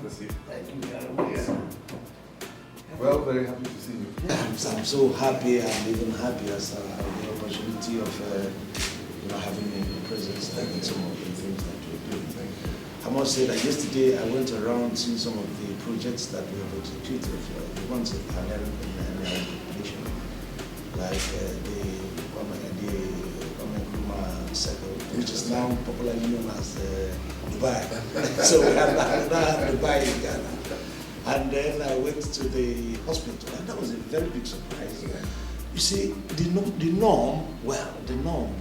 Steve. Thank you very much. Yeah. Well, very happy to see you. I'm so happy and even happier as the opportunity of having a presence in some of the things that we're doing. Thank you. I must say that yesterday I went around seeing some of the projects that we have executed, the ones that are in the nation, like the Kwame Nkrumah Circle, which is now popularly known as Dubai. So we have now Dubai in Ghana. And then I went to the hospital, and that was a very big surprise. Yeah. You see, the norm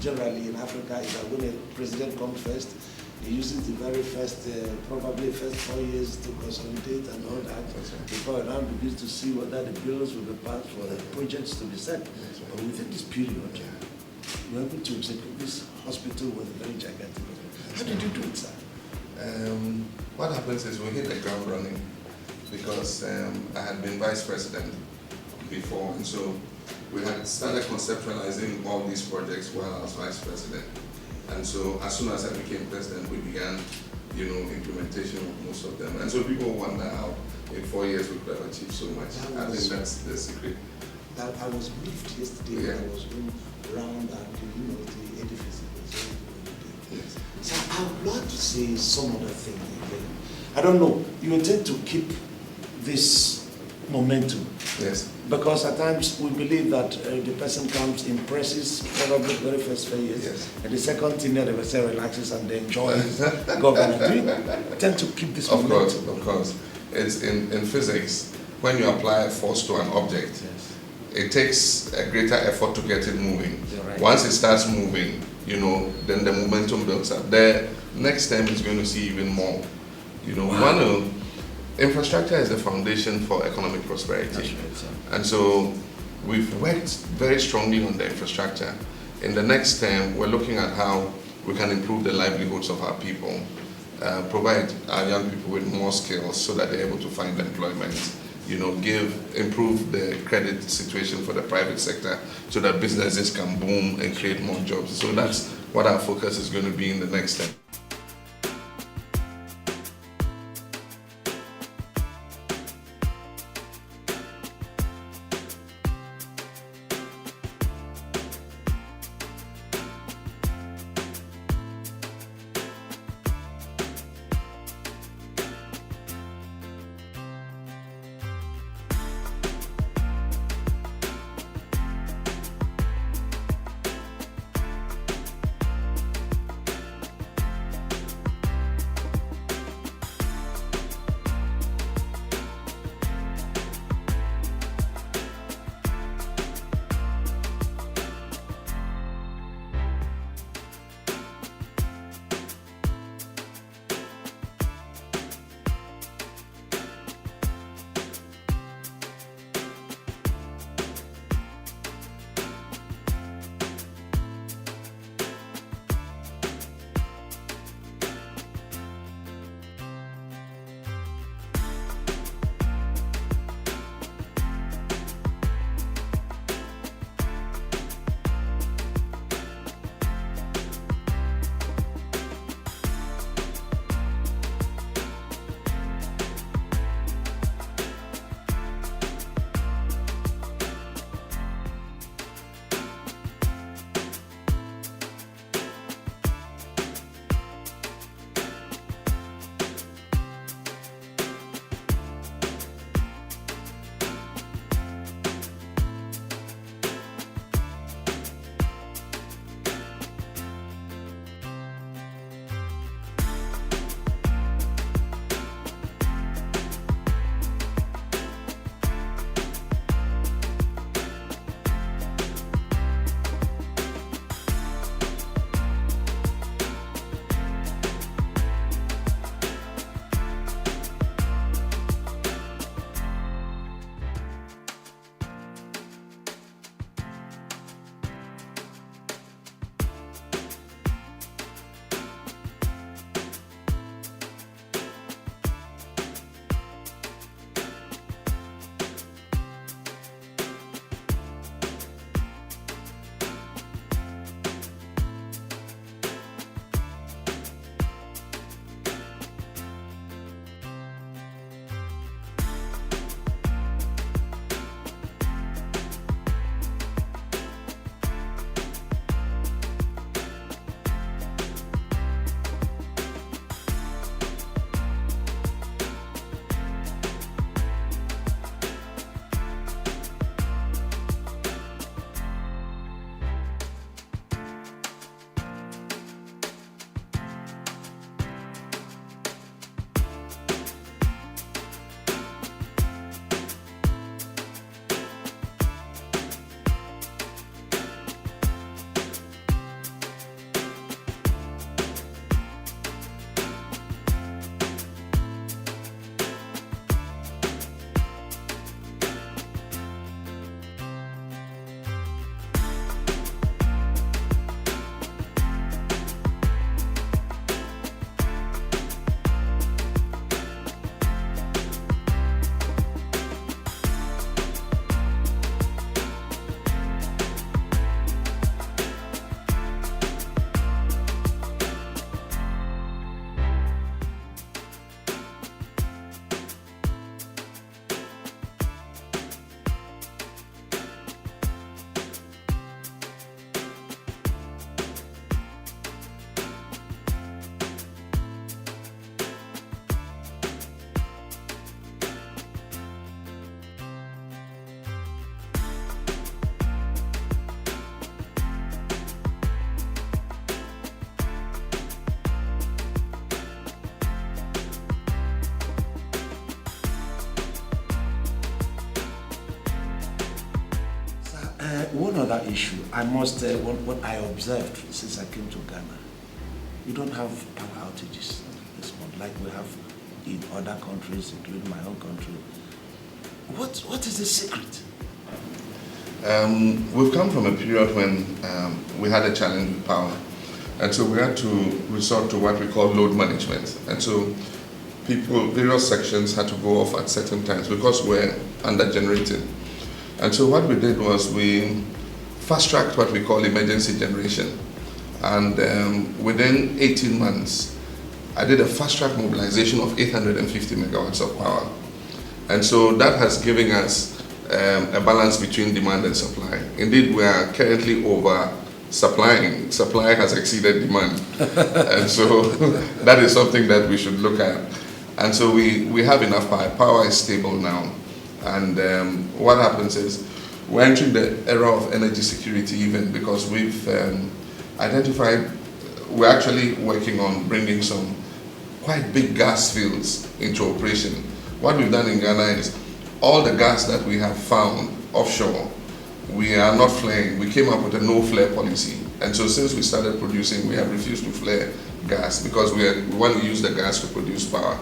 generally in Africa is that when a president comes first, he uses the very first, probably first 4 years to consolidate and all that, Right. before now begins to see whether the bills will be passed for the projects to be set. Right. But within this period, you were able to execute this hospital was very gigantic. How did you do it, sir? What happens is we hit the ground running because I had been vice president before, and so we had started conceptualizing all these projects while I was vice president. And so as soon as I became president, we began, implementation of most of them. And so people wonder how in 4 years we could have achieved so much. I think that's the secret. I was briefed yesterday when I was going around and the edifice. Yes. So I would like to say some other thing again. I don't know, you intend to keep this momentum, Yes. because at times we believe that the person comes, impresses, probably the very first 4 years, Yes. and the second thing that the person relaxes and enjoys government. Do you tend to keep this Of momentum? course, of course. It's in physics, when you apply a force to an object, Yes. it takes a greater effort to get it moving. You're right. Once it starts moving, then the momentum builds up. The next time is going to see even more. Infrastructure is the foundation for economic prosperity. That's right, sir. And so we've worked very strongly on the infrastructure. In the next term, we're looking at how we can improve the livelihoods of our people, provide our young people with more skills so that they're able to find employment, improve the credit situation for the private sector so that businesses can boom and create more jobs. So that's what our focus is going to be in the next term. one other issue, I must, what I observed since I came to Ghana, we don't have power outages this month like we have in other countries, including my own country. What is the secret? We've come from a period when we had a challenge with power. And so we had to resort to what we call load management. And so various sections had to go off at certain times because we're under-generating. And so what we did was we fast-tracked what we call emergency generation. And within 18 months, I did a fast-track mobilization of 850 megawatts of power. And so that has given us a balance between demand and supply. Indeed, we are currently over supplying. Supply has exceeded demand. And so that is something that we should look at. And so we have enough power. Power is stable now. And what happens is we're entering the era of energy security even because we've identified, we're actually working on bringing some quite big gas fields into operation. What we've done in Ghana is all the gas that we have found offshore, we are not flaring. We came up with a no-flare policy. And so since we started producing, we have refused to flare gas because we want to use the gas to produce power.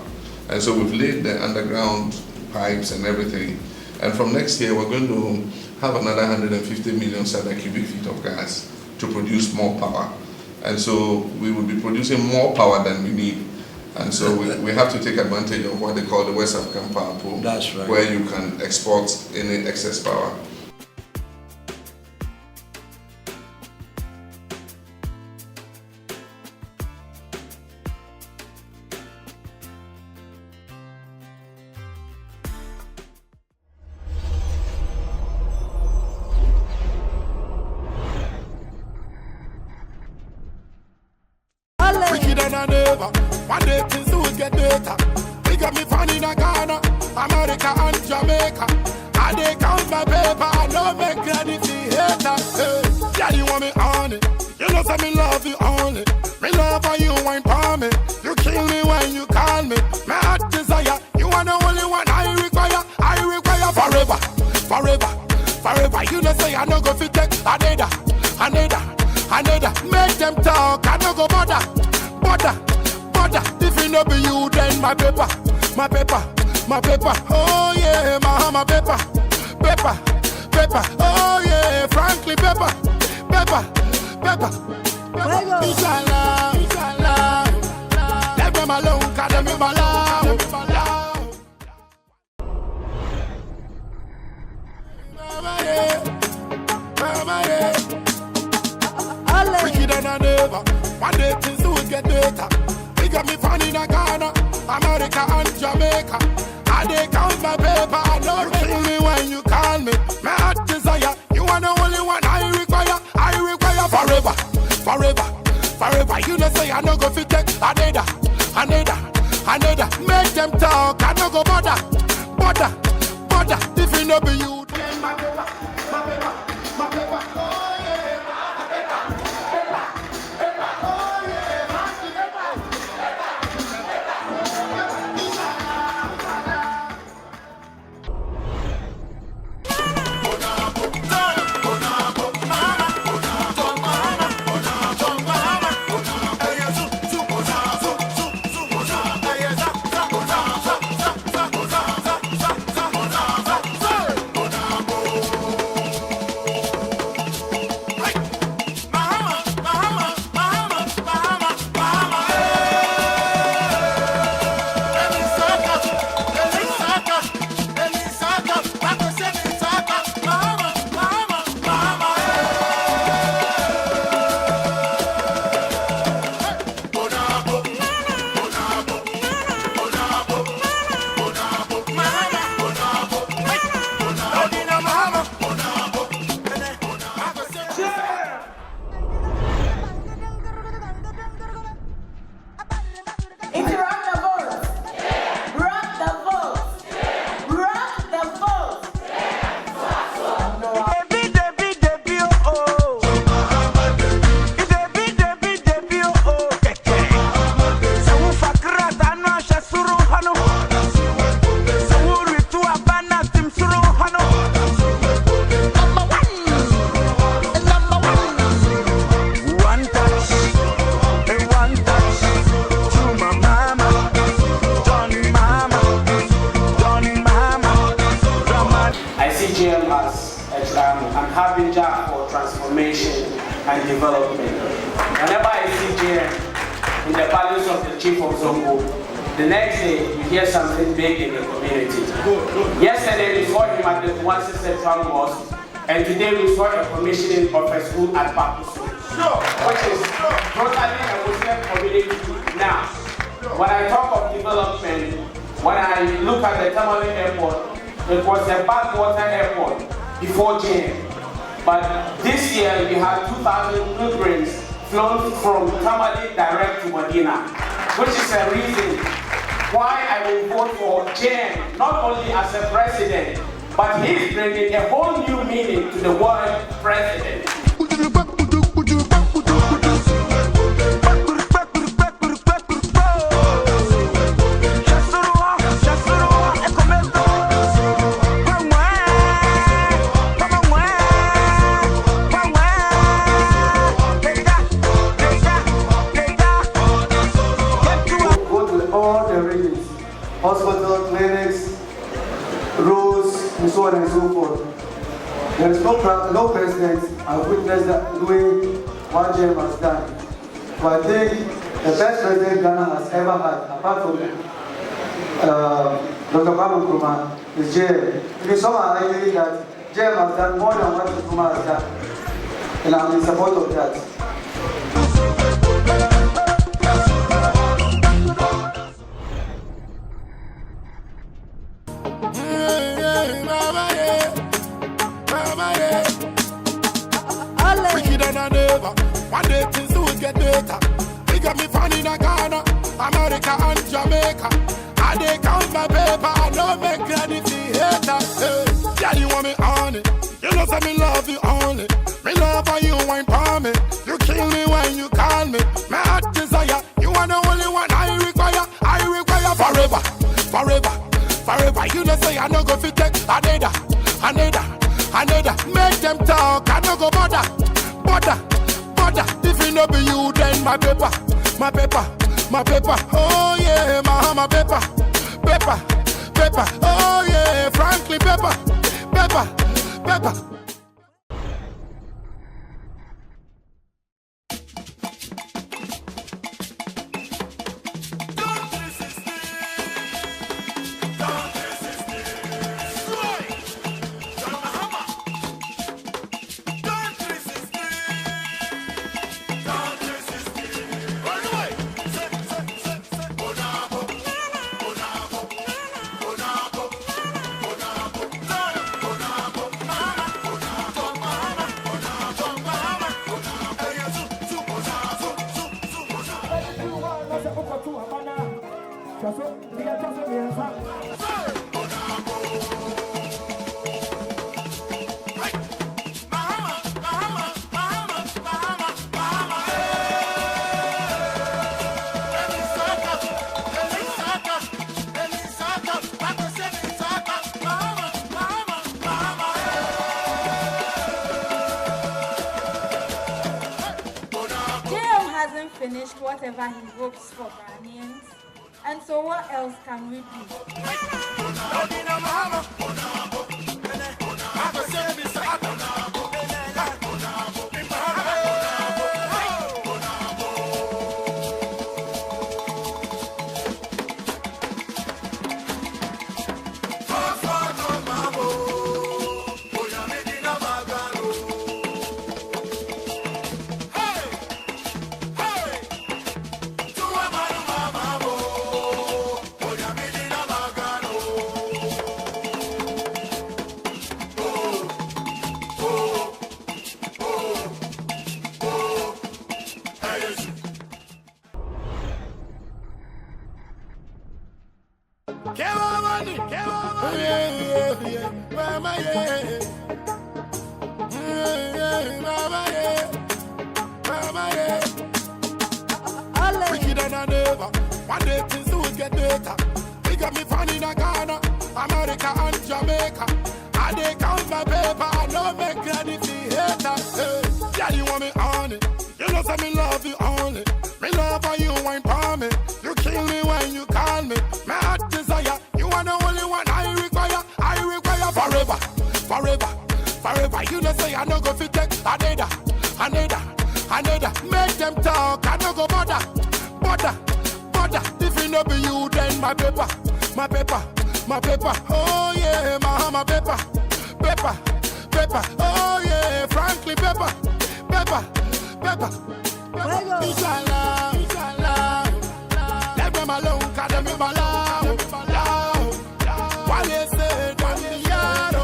And so we've laid the underground pipes and everything. And from next year, we're going to have another 150 million standard cubic feet of gas to produce more power. And so we will be producing more power than we need. And so we have to take advantage of what they call the West African Power Pool. That's right. Where you can export any excess power. Wicked and I never. One day things will get better. We got me found in Ghana, America and Jamaica. I they count my paper, I know make granny feel hater. Hey, yeah, you want me on it. You know say me love you only. Me love how you wine for me. You kill me when you call me. My heart desire, you are the only one I require. I require forever, forever, forever. You know say I no go fit take another. Make them talk, I no go bother. If it no be you, then my paper. Oh yeah, my paper. Oh yeah, frankly paper. Inshallah. Let them alone, 'cause them in my love. Wicked and I never. One day things will get better. We got me found in Ghana, America and Jamaica. I they count my paper, I know you kill me when you call me. My heart desire, you are the only one I require. I require forever. You know say I no go fit take another. Make them talk, I no go bother. If it no be you, then my paper. Oh yeah, development. Whenever I see JM in the palace of the chief of Zongo, the next day you hear something big in the community. Yesterday we saw him at the Swansea Central Mosque, and today we saw a commissioning of a school at Papusu, which is totally a Muslim community. Now, when I talk of development, when I look at the Tamale Airport, it was a backwater airport before JM. But this year we had 2,000 pilgrims flown from Tamale direct to Medina, which is a reason why I will vote for JM, not only as a president, but he's bringing a whole new meaning to the word president. Hospital, clinics, roads, and so on and so forth. There is no president I've witnessed that doing what JM has done. So I think the best president Ghana has ever had, apart from Dr. Kwame Nkrumah, is JM. Because some are arguing that JM has done more than what Nkrumah has done. And I'm in support of that. One day things will get better. They got me found in Ghana, America and Jamaica. I they count my paper, I don't make credit to haters. Hey, yeah, you want me on it. You know say me love you only. Me love how you wine for me. You kill me when you call me. My heart desire, you are the only one I require forever, forever, forever. You know say I no go fit take another. Make them talk, I no go bother. If it no be you, then my paper. Oh yeah, my paper. Oh yeah, frankly paper. Finished whatever he hopes for Ghanaians, and so what else can we do? One day things will get better. They got me found in Ghana, America and Jamaica. I they count my paper, I don't make credit to haters. Hey, yeah, you want me on it. You know say me love you only. Me love how you wine for me. You kill me when you call me. My heart desire, you are the only one I require forever. You know say I no go fit take another. another. Make them talk, I no go bother. If it no be you, then my paper. Oh yeah, my paper. Oh yeah, frankly paper. Inshallah. Let them alone, 'cause them in my love. Why they say that me yaro.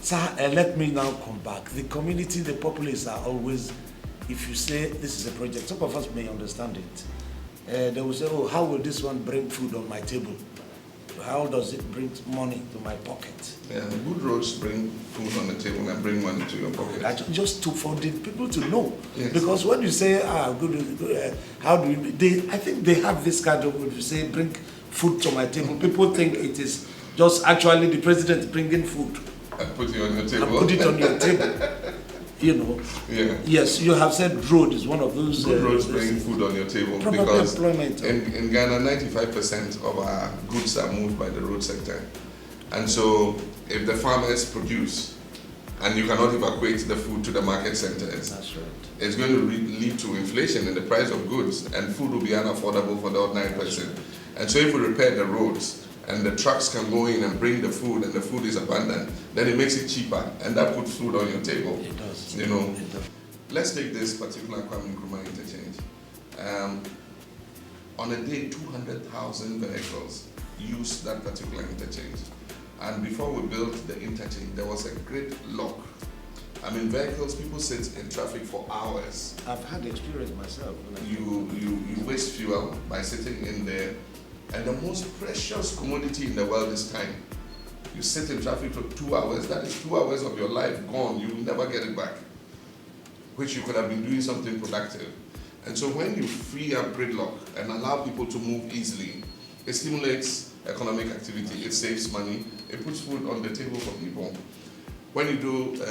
Sir, let me now come back. The community, the populace are always, if you say this is a project, some of us may understand it. They will say, oh, how will this one bring food on my table? How does it bring money to my pocket? Yeah, good roads bring food on the table and bring money to your pocket. Just for the people to know. Yes. Because when you say, good, how do you, I think they have this kind of, if you say, bring food to my table, people think it is just actually the president bringing food. And put it on your table. And put it on your table. You know. Yeah. Yes, you have said road is one of those. Good roads bring food on your table because in Ghana, 95% of our goods are moved by the road sector. And so if the farmers produce and you cannot evacuate the food to the market centers, that's right. It's going to lead to inflation in the price of goods, and food will be unaffordable for the ordinary person. And so if we repair the roads, and the trucks can go in and bring the food, and the food is abundant, then it makes it cheaper, and that puts food on your table. It does. You know. It does. Let's take this particular Kwame Nkrumah interchange. On a day, 200,000 vehicles use that particular interchange. And before we built the interchange, there was a great lock. I mean, vehicles, people sit in traffic for hours. I've had experience myself. You waste fuel by sitting in there. And the most precious commodity in the world is time. You sit in traffic for 2 hours, that is 2 hours of your life gone, you will never get it back, which you could have been doing something productive. And so when you free up gridlock and allow people to move easily, it stimulates economic activity, it saves money, it puts food on the table for people. When you do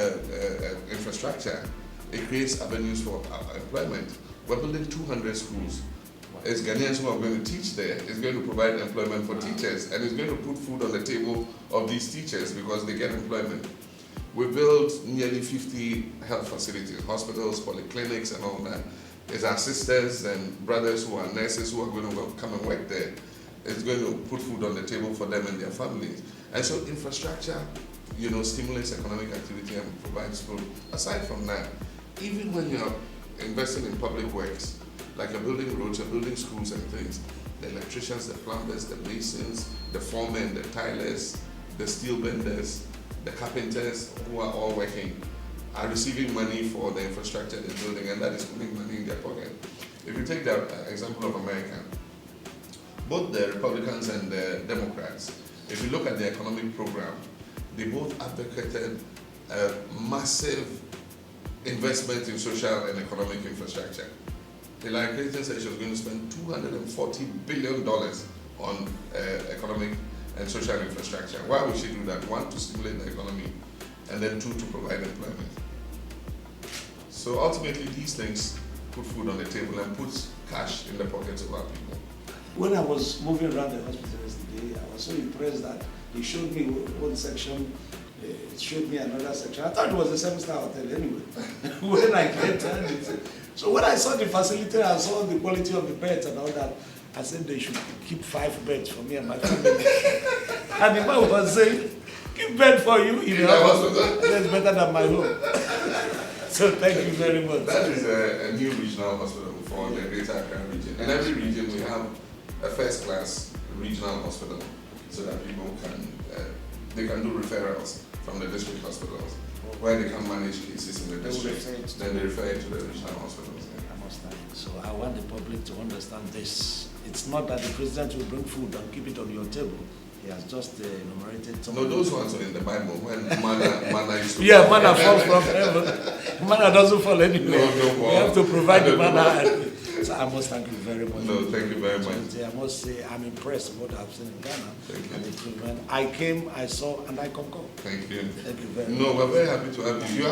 infrastructure, it creates avenues for employment. We're building 200 schools. It's Ghanaians who are going to teach there. It's going to provide employment for teachers, and it's going to put food on the table of these teachers because they get employment. We built nearly 50 health facilities, hospitals, polyclinics, and all that. It's our sisters and brothers who are nurses who are going to come and work there. It's going to put food on the table for them and their families. And so infrastructure, stimulates economic activity and provides food. Aside from that, even when you're investing in public works, like you're building roads, you're building schools and things, the electricians, the plumbers, the masons, the foremen, the tilers, the steel benders, the carpenters who are all working are receiving money for the infrastructure they're building, and that is putting money in their pocket. If you take the example of America, both the Republicans and the Democrats, if you look at the economic program, they both advocated a massive investment in social and economic infrastructure. Hillary Clinton said she was going to spend $240 billion on economic and social infrastructure. Why would she do that? One, to stimulate the economy, and then two, to provide employment. So ultimately, these things put food on the table and put cash in the pockets of our people. When I was moving around the hospital yesterday, I was so impressed that he showed me one section, it showed me another section. I thought it was a 7-star hotel anyway. When I entered it. So when I saw the facility, I saw the quality of the beds and all that, I said they should keep 5 beds for me and my family. And the man was saying, keep bed for you in the hospital. That's better than my home. So thank you very much. That is a new regional hospital for the Greater Accra region. In every region, we have a first-class regional hospital so that people can they can do referrals from the district hospitals where they can manage cases in the district. Then they refer it to the regional hospitals. So I want the public to understand this. It's not that the president will bring food and keep it on your table. He has just enumerated some. No, those ones are in the Bible when manna is. Yeah, manna falls from heaven. Manna doesn't fall anywhere. No, we have to provide the I don't manna. So I must thank you very much. No, thank you very much. I must say I'm impressed with what I've seen in Ghana. Thank you. And the improvement. I came, I saw, and I concur. Thank you. Thank you very much. No, we're very happy to have you.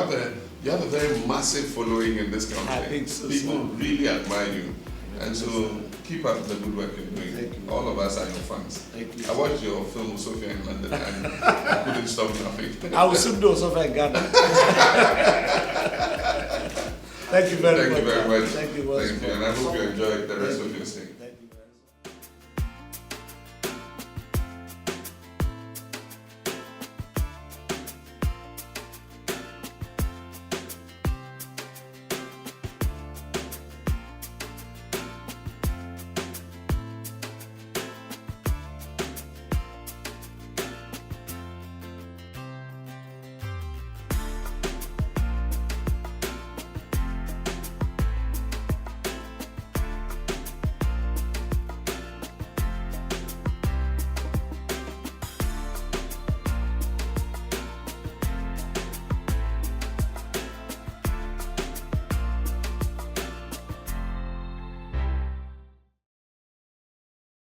You have a very massive following in this country. I think so. People really admire you. And so keep up the good work you're doing. Thank you. All of us are your fans. Thank you. I watched your film Sophia in London and I couldn't stop laughing. I will soon do something in Ghana. Thank you very much. Thank you very much. Thank you. Thank you. And I hope you enjoy the rest of your stay.